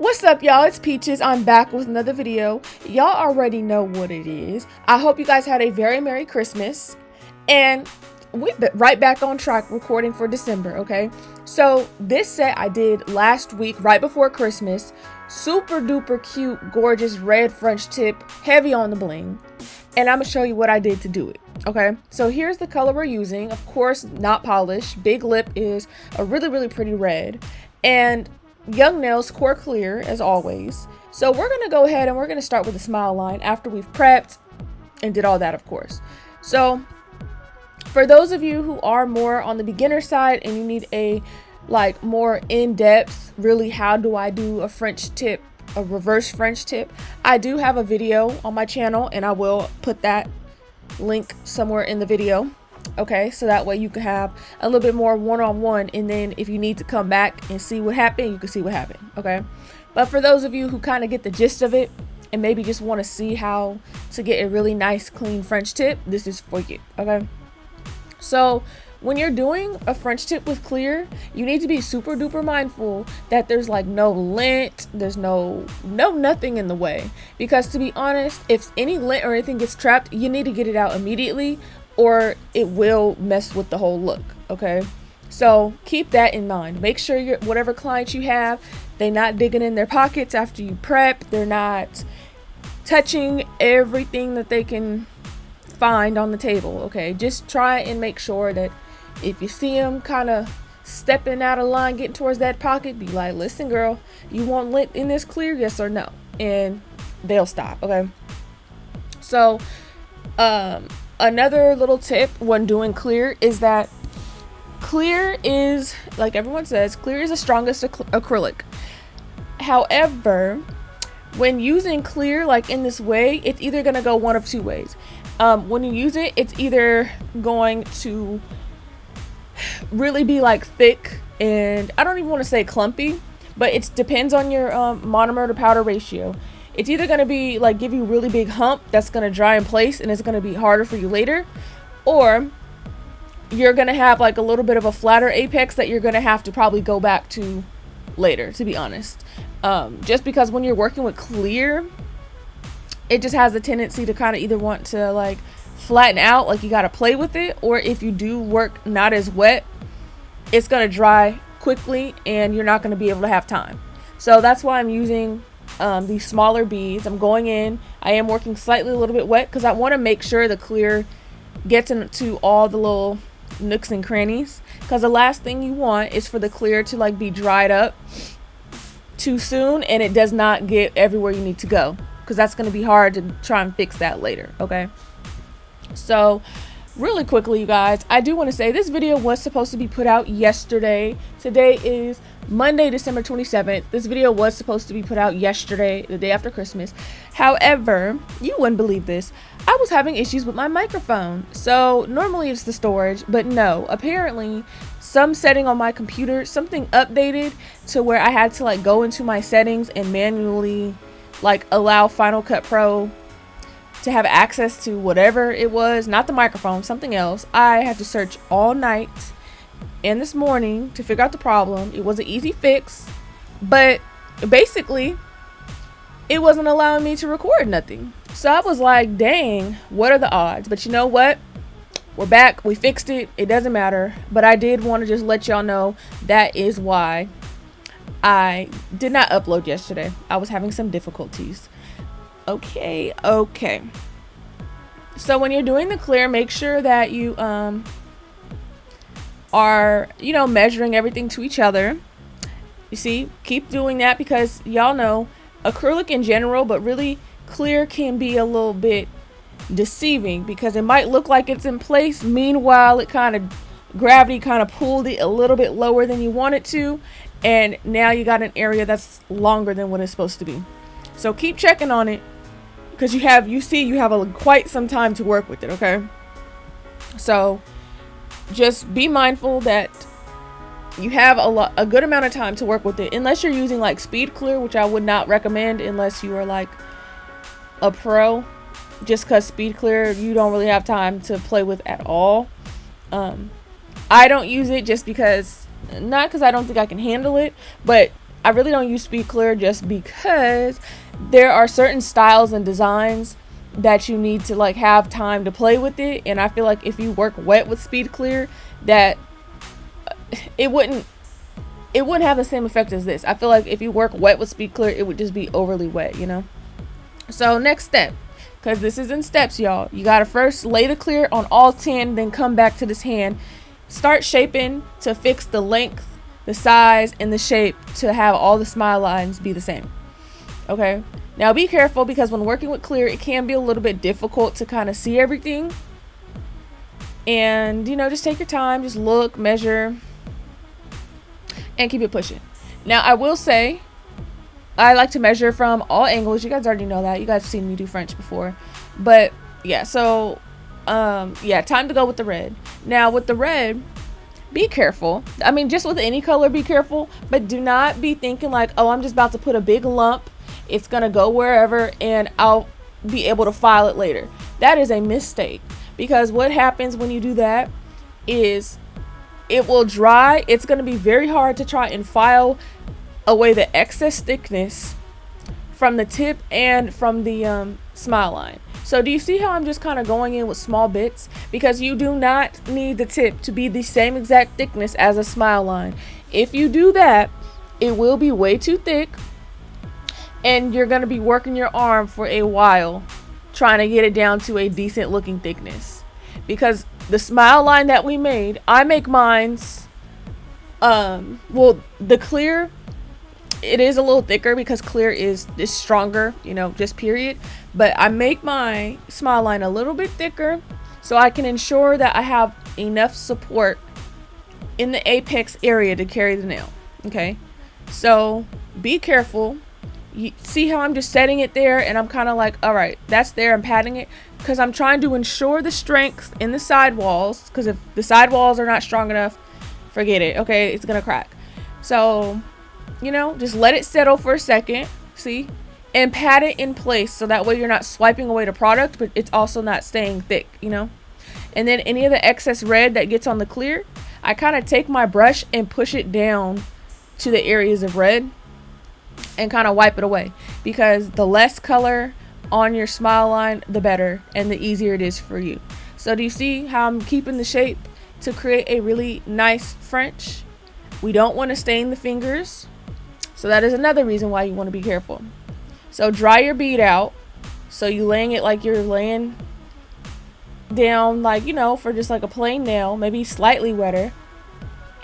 What's up, y'all? It's Peaches. I'm back with another video. Y'all already know what it is. I hope you guys had a very Merry Christmas. And we're right back on track recording for December, okay? So this set I did last week, right before Christmas. Super duper cute, gorgeous red French tip, heavy on the bling. And I'm gonna show you what I did to do it, okay? So here's the color we're using. Of course, not polished. Big Lip is a really pretty red. And Young Nails Core Clear, as always. So we're gonna go ahead and we're gonna start with the smile line after we've prepped and did all that, of course. So for those of you who are more on the beginner side and you need a more in-depth, really, how do I do a French tip, a reverse French tip, I do have a video on my channel and I will put that link somewhere in the video. Okay, so that way you can have a little bit more one-on-one, and then if you need to come back and see what happened, you can see what happened. Okay, but for those of you who kind of get the gist of it and maybe just want to see how to get a really nice clean French tip, this is for you. Okay, so when you're doing a French tip with clear, you need to be super duper mindful that there's no lint, there's no nothing in the way, because to be honest, if any lint or anything gets trapped, you need to get it out immediately or it will mess with the whole look. Okay, so keep that in mind. Make sure whatever clients you have, they're not digging in their pockets after you prep, they're not touching everything that they can find on the table. Okay, just try and make sure that if you see them kind of stepping out of line, getting towards that pocket, be like, listen girl, you want lint in this clear, yes or no? And they'll stop. Okay, so another little tip when doing clear is that clear is, like everyone says, clear is the strongest acrylic. However, when using clear in this way, it's either going to go one of two ways. When you use it, it's either going to really be thick, and I don't even want to say clumpy, but it depends on your monomer to powder ratio. It's either going to be give you really big hump that's going to dry in place and it's going to be harder for you later, or you're going to have a little bit of a flatter apex that you're going to have to probably go back to later, to be honest. Just because when you're working with clear, it just has a tendency to kind of either want to flatten out, you got to play with it, or if you do work not as wet, it's going to dry quickly and you're not going to be able to have time. So that's why I'm using these smaller beads. I'm going in, I am working slightly a little bit wet because I want to make sure the clear gets into all the little nooks and crannies, because the last thing you want is for the clear to be dried up too soon and it does not get everywhere you need to go, because that's going to be hard to try and fix that later. Okay, so really quickly, you guys, I do want to say this video was supposed to be put out yesterday. Today is Monday, December 27th. This video was supposed to be put out yesterday, the day after Christmas. However, you wouldn't believe this, I was having issues with my microphone. So normally it's the storage, but no, apparently some setting on my computer, something updated to where I had to go into my settings and manually allow Final Cut Pro to have access to whatever it was, not the microphone, something else. I had to search all night and this morning to figure out the problem. It was an easy fix, but basically it wasn't allowing me to record nothing. So I was like, dang, what are the odds? But you know what? We're back. We fixed it. It doesn't matter. But I did want to just let y'all know that is why I did not upload yesterday. I was having some difficulties. Okay. So when you're doing the clear, make sure that you are measuring everything to each other. You see, keep doing that, because y'all know acrylic in general, but really clear can be a little bit deceiving, because it might look like it's in place, meanwhile it gravity pulled it a little bit lower than you want it to, and now you got an area that's longer than what it's supposed to be. So keep checking on it, because you have quite some time to work with it. Okay, so just be mindful that you have a good amount of time to work with it, unless you're using speed clear, which I would not recommend unless you are a pro, just because speed clear you don't really have time to play with at all. I don't use it just because, not because I don't think I can handle it, but I really don't use speed clear just because there are certain styles and designs that you need to like have time to play with it, and I feel like if you work wet with speed clear, that it wouldn't have the same effect as this. I feel like if you work wet with speed clear, it would just be overly wet, you know. So next step, because this is in steps, y'all, you gotta first lay the clear on all 10, then come back to this hand, start shaping to fix the length, the size, and the shape to have all the smile lines be the same. Okay, now be careful, because when working with clear, it can be a little bit difficult to kind of see everything. And, you know, just take your time, just look, measure, and keep it pushing. Now, I will say, I like to measure from all angles. You guys already know that. You guys have seen me do French before. But, yeah, so, yeah, time to go with the red. Now, with the red, be careful. I mean, just with any color, be careful. But do not be thinking like, oh, I'm just about to put a big lump. It's going to go wherever, and I'll be able to file it later. That is a mistake. Because what happens when you do that is it will dry. It's going to be very hard to try and file away the excess thickness from the tip and from the smile line. So do you see how I'm just kind of going in with small bits? Because you do not need the tip to be the same exact thickness as a smile line. If you do that, it will be way too thick, and you're going to be working your arm for a while trying to get it down to a decent looking thickness. Because the smile line that we made, I make mine's well, the clear, it is a little thicker because clear is stronger, you know, just period. But I make my smile line a little bit thicker so I can ensure that I have enough support in the apex area to carry the nail. Okay, so be careful. You see how I'm just setting it there, and I'm kind of like, all right, that's there. I'm patting it because I'm trying to ensure the strength in the side walls, because if the side walls are not strong enough, forget it. Okay, it's gonna crack. So, you know, just let it settle for a second, see, and pat it in place so that way you're not swiping away the product, but it's also not staying thick, you know. And then any of the excess red that gets on the clear, I kind of take my brush and push it down to the areas of red and kind of wipe it away, because the less color on your smile line, the better, and the easier it is for you. So do you see how I'm keeping the shape to create a really nice French? We don't want to stain the fingers, so that is another reason why you want to be careful. So dry your bead out, so you laying it like you're laying down, like, you know, for just like a plain nail, maybe slightly wetter,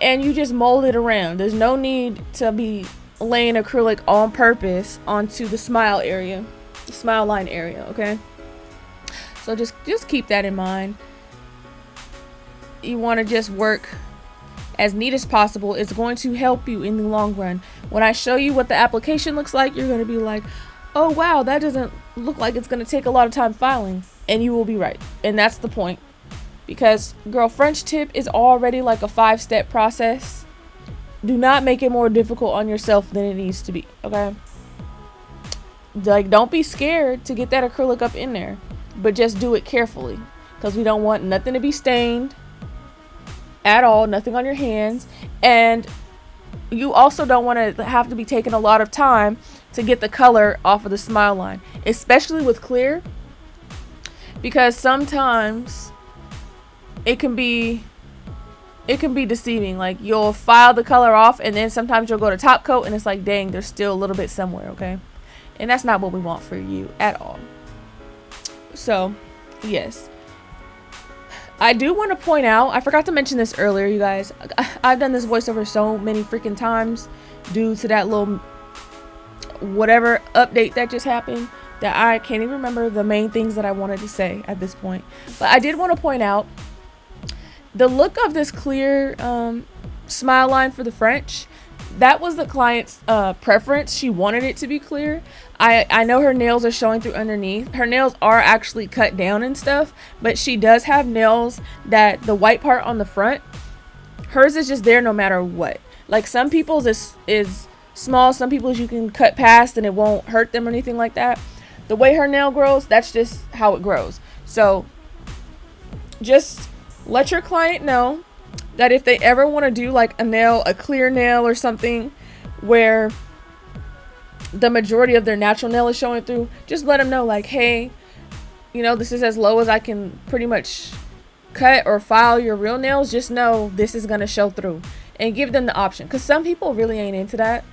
and you just mold it around. There's no need to be laying acrylic on purpose onto the smile area, the smile line area. Okay, so just keep that in mind. You want to just work as neat as possible. It's going to help you in the long run. When I show you what the application looks like, you're going to be like, oh wow, that doesn't look like it's going to take a lot of time filing. And you will be right, and that's the point. Because girl, French tip is already like a 5-step process. Do not make it more difficult on yourself than it needs to be. Okay, like, don't be scared to get that acrylic up in there, but just do it carefully, because we don't want nothing to be stained at all, nothing on your hands. And you also don't want to have to be taking a lot of time to get the color off of the smile line, especially with clear, because sometimes it can be deceiving. Like, you'll file the color off, and then sometimes you'll go to top coat and it's like, dang, there's still a little bit somewhere. Okay, and that's not what we want for you at all. So yes, I do want to point out, I forgot to mention this earlier, you guys. I've done this voiceover so many freaking times due to that little whatever update that just happened, that I can't even remember the main things that I wanted to say at this point. But I did want to point out the look of this clear smile line for the French. That was the client's preference. She wanted it to be clear. I know her nails are showing through underneath. Her nails are actually cut down and stuff, but she does have nails that the white part on the front, hers is just there no matter what. Like, some people's is small, some people's you can cut past and it won't hurt them or anything like that. The way her nail grows, that's just how it grows. So just let your client know that if they ever want to do like a nail, a clear nail or something where the majority of their natural nail is showing through, just let them know like, hey, you know, this is as low as I can pretty much cut or file your real nails. Just know this is going to show through, and give them the option, because some people really ain't into that,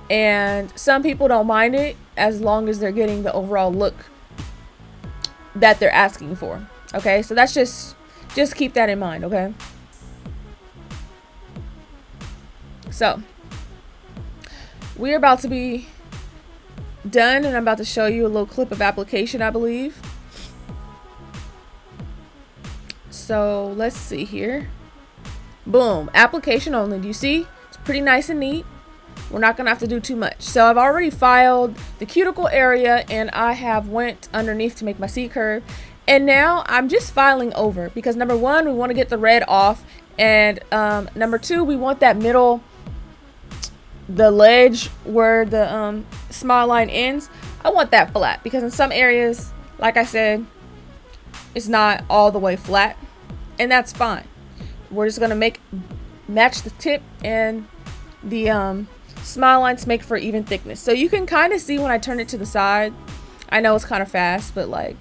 and some people don't mind it as long as they're getting the overall look that they're asking for. Okay, so that's just keep that in mind. Okay, so we're about to be done, and I'm about to show you a little clip of application, I believe. So let's see here. Boom, application only. Do you see? It's pretty nice and neat. We're not gonna have to do too much. So I've already filed the cuticle area, and I have went underneath to make my C curve. And now I'm just filing over, because number one, we want to get the red off, and number two, we want that middle, the ledge where the smile line ends, I want that flat, because in some areas, like I said, it's not all the way flat, and that's fine. We're just gonna match the tip and the smile lines to make for even thickness. So you can kind of see when I turn it to the side. I know it's kind of fast, but like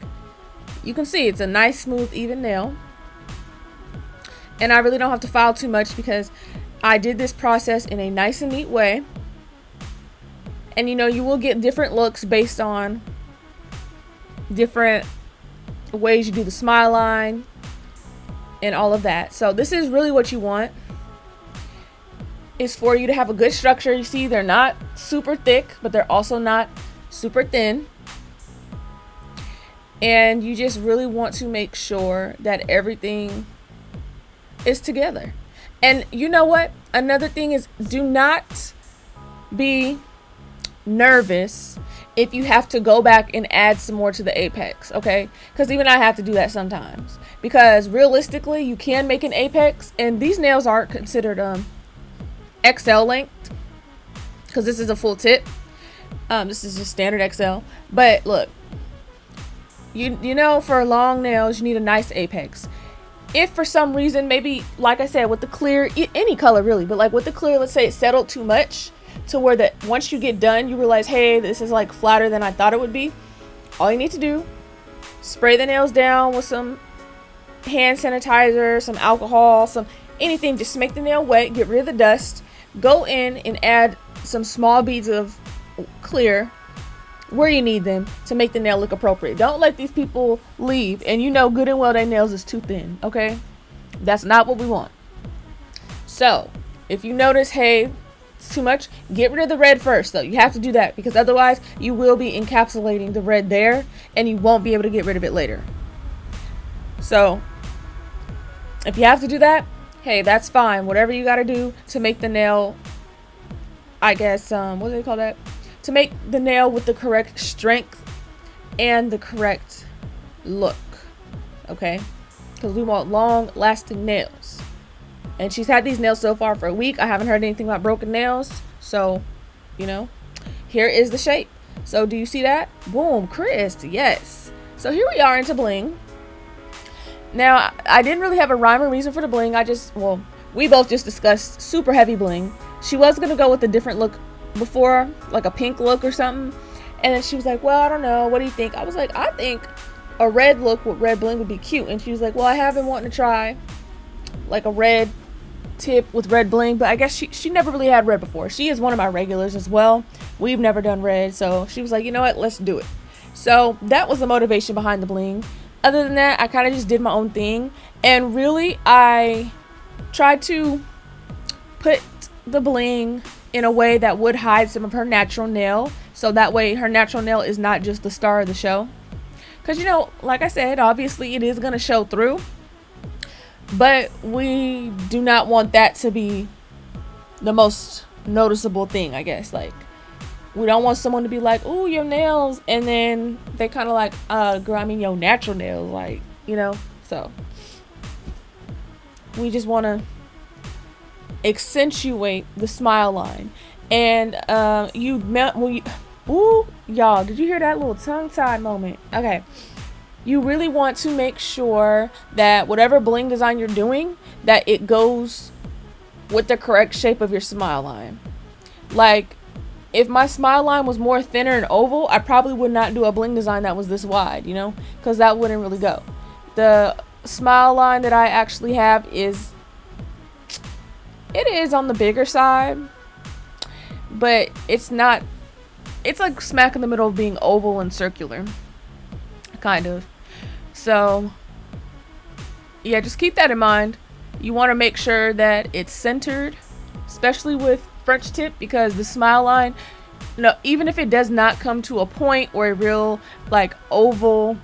you can see it's a nice, smooth, even nail. And I really don't have to file too much, because I did this process in a nice and neat way. And you know, you will get different looks based on different ways you do the smile line and all of that. So this is really what you want, is for you to have a good structure. You see, they're not super thick, but they're also not super thin. And you just really want to make sure that everything is together. And you know what? Another thing is, do not be nervous if you have to go back and add some more to the apex, okay? Because even I have to do that sometimes. Because realistically, you can make an apex, and these nails are considered XL length, because this is a full tip. This is just standard XL. But look, you know, for long nails, you need a nice apex. If for some reason, maybe, like I said, with the clear, any color really, but like with the clear, let's say it settled too much to where that once you get done, you realize, hey, this is like flatter than I thought it would be. All you need to do, spray the nails down with some hand sanitizer, some alcohol, some anything, just make the nail wet, get rid of the dust, go in and add some small beads of clear where you need them to make the nail look appropriate. Don't let these people leave and you know good and well their nails is too thin, okay? That's not what we want. So if you notice, hey, it's too much, get rid of the red first though. You have to do that, because otherwise you will be encapsulating the red there and you won't be able to get rid of it later. So if you have to do that, hey, that's fine. Whatever you got to do to make the nail, I guess, what do they call that? To make the nail with the correct strength and the correct look, okay? Because we want long lasting nails. And she's had these nails so far for a week. I haven't heard anything about broken nails. So, you know, here is the shape. So do you see that? Boom, crisp, yes. So here we are into bling. Now, I didn't really have a rhyme or reason for the bling. We both just discussed super heavy bling. She was going to go with a different look before, like a pink look or something. And then she was like, well, I don't know. What do you think? I was like, I think a red look with red bling would be cute. And she was like, well, I have been wanting to try like a red tip with red bling, but I guess she never really had red before. She is one of my regulars as well. We've never done red. So she was like, you know what? Let's do it. So that was the motivation behind the bling. Other than that, I kind of just did my own thing. And really, I tried to put the bling in a way that would hide some of her natural nail. So that way her natural nail is not just the star of the show. Because, you know, like I said, obviously it is going to show through. But we do not want that to be the most noticeable thing, I guess. Like, we don't want someone to be like, ooh, your nails. And then they kind of like, girl, I mean your natural nails. Like, you know, so we just want to accentuate the smile line. And ooh, y'all, did you hear that little tongue-tied moment? Okay. You really want to make sure that whatever bling design you're doing, that it goes with the correct shape of your smile line. Like, If my smile line was more thinner and oval, I probably would not do a bling design that was this wide, you know, because that wouldn't really go. The smile line that I actually have is on the bigger side, but it's not, it's like smack in the middle of being oval and circular, kind of. So yeah, just keep that in mind. You want to make sure that it's centered, especially with French tip, because the smile line, you know, even if it does not come to a point or a real like oval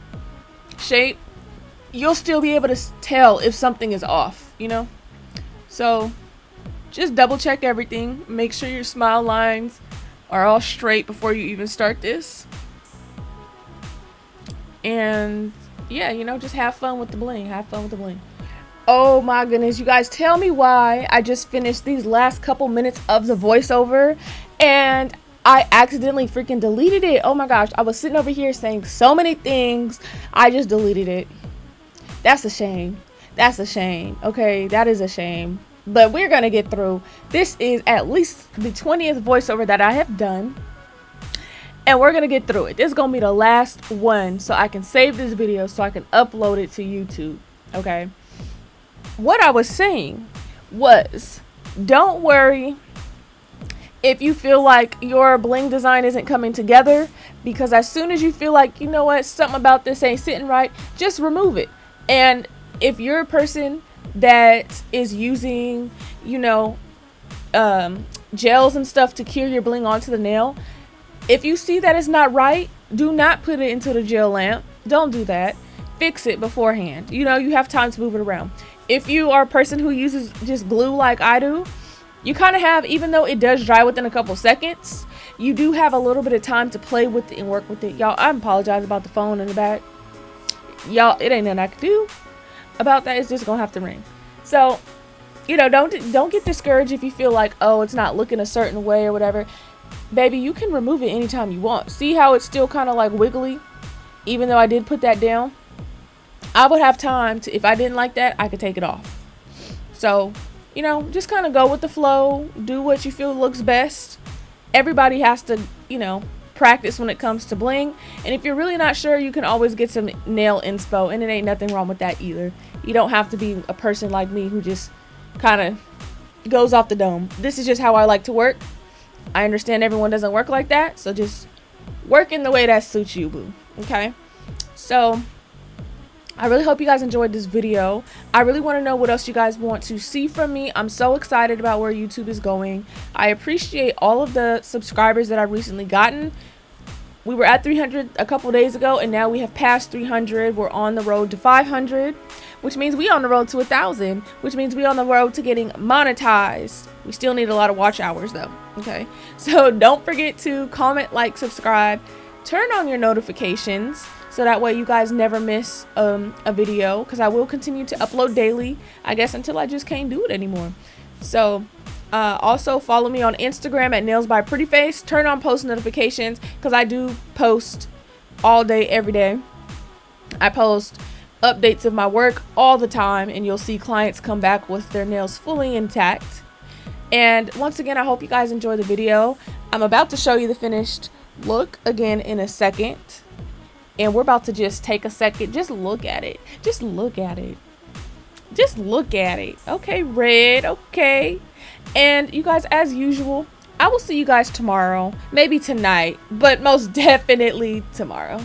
shape, you'll still be able to tell if something is off, you know. So just double check everything, make sure your smile lines are all straight before you even start this. And yeah, you know, just have fun with the bling. Have fun with the bling. Oh my goodness, you guys, tell me why I just finished these last couple minutes of the voiceover and I accidentally freaking deleted it. Oh my gosh, I was sitting over here saying so many things, I just deleted it. That's a shame. That's a shame. Okay, that is a shame. But we're gonna get through. This is at least the 20th voiceover that I have done, and we're gonna get through it. This is gonna be the last one, so I can save this video so I can upload it to YouTube. Okay. What I was saying was, don't worry if you feel like your bling design isn't coming together, because as soon as you feel like, you know what, something about this ain't sitting right, just remove it. And if you're a person that is using, you know, gels and stuff to cure your bling onto the nail, if you see that it's not right, do not put it into the gel lamp. Don't do that. Fix it beforehand. You know, you have time to move it around. If you are a person who uses just glue like I do, you kind of have, even though it does dry within a couple seconds, you do have a little bit of time to play with it and work with it. Y'all, I apologize about the phone in the back. Y'all, it ain't nothing I can do about that. It's just gonna have to ring. So, you know, don't get discouraged if you feel like, oh, it's not looking a certain way or whatever. Baby, you can remove it anytime you want. See how it's still kind of like wiggly, even though I did put that down? I would have time to, if I didn't like that, I could take it off. So, you know, just kind of go with the flow. Do what you feel looks best. Everybody has to, you know, practice when it comes to bling. And if you're really not sure, you can always get some nail inspo, and it ain't nothing wrong with that either. You don't have to be a person like me who just kind of goes off the dome. This is just how I like to work. I understand everyone doesn't work like that, so just work in the way that suits you, boo. Okay? So I really hope you guys enjoyed this video. I really want to know what else you guys want to see from me. I'm so excited about where YouTube is going. I appreciate all of the subscribers that I've recently gotten. We were at 300 a couple days ago, and now we have passed 300. We're on the road to 500, which means we on the road to 1,000, which means we on the road to getting monetized. We still need a lot of watch hours though. Okay, so don't forget to comment, like, subscribe, turn on your notifications, so that way you guys never miss a video, because I will continue to upload daily, I guess, until I just can't do it anymore. So also follow me on Instagram at Nailsbyprettyface. Turn on post notifications, because I do post all day, every day. I post updates of my work all the time, and you'll see clients come back with their nails fully intact. And once again, I hope you guys enjoy the video. I'm about to show you the finished look again in a second. And we're about to just take a second. Just look at it. Just look at it. Just look at it. Okay, red. Okay. And you guys, as usual, I will see you guys tomorrow. Maybe tonight, but most definitely tomorrow.